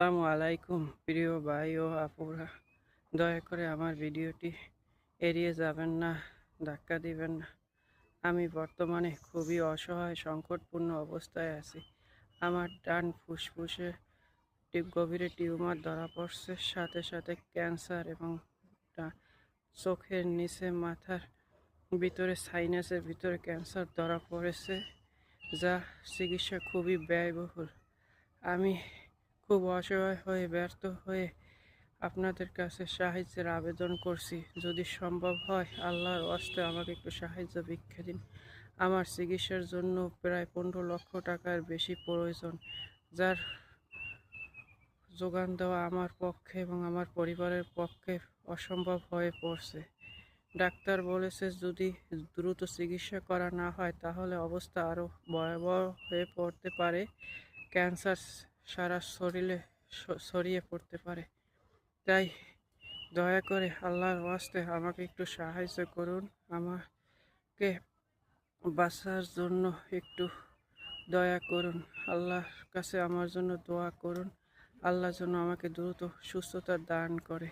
আসসালামু আলাইকুম প্রিয় ভাই ও আপুরা, দয়া করে আমার ভিডিওটি এড়িয়ে যাবেন না, ধাক্কা দিবেন না। আমি বর্তমানে খুবই অসহায় সংকটপূর্ণ অবস্থায় আছি। আমার ডান ফুসফুসে গভীরে টিউমার ধরা পড়ছে, সাথে সাথে ক্যান্সার এবং চোখের নিচে মাথার ভিতরে সাইনাসের ভিতরে ক্যান্সার ধরা পড়েছে, যা চিকিৎসা খুবই ব্যয়বহুল। আমি খুব অসহায় হয়ে ব্যর্থ হয়ে আপনাদের কাছে সাহায্যের আবেদন করছি। যদি সম্ভব হয় আল্লাহর ওয়াস্তে আমাকে একটু সাহায্য ভিক্ষা দিন। আমার চিকিৎসার জন্য প্রায় 15 লক্ষ টাকার বেশি প্রয়োজন, যার যোগান দেওয়া আমার পক্ষে এবং আমার পরিবারের পক্ষে অসম্ভব হয়ে পড়ছে। ডাক্তার বলেছে যদি দ্রুত চিকিৎসা করা না হয় তাহলে অবস্থা আরও ভয়াবহ হয়ে পড়তে পারে। ক্যান্সার সারা শরীরে ছড়িয়ে পড়তে পারে। তাই দয়া করে আল্লাহর ওয়াস্তে আমাকে একটু সাহায্য করুন। আমাকে বাঁচার জন্য একটু দয়া করুন। আল্লাহর কাছে আমার জন্য দোয়া করুন। আল্লাহ যেন আমাকে দ্রুত সুস্থতা দান করে।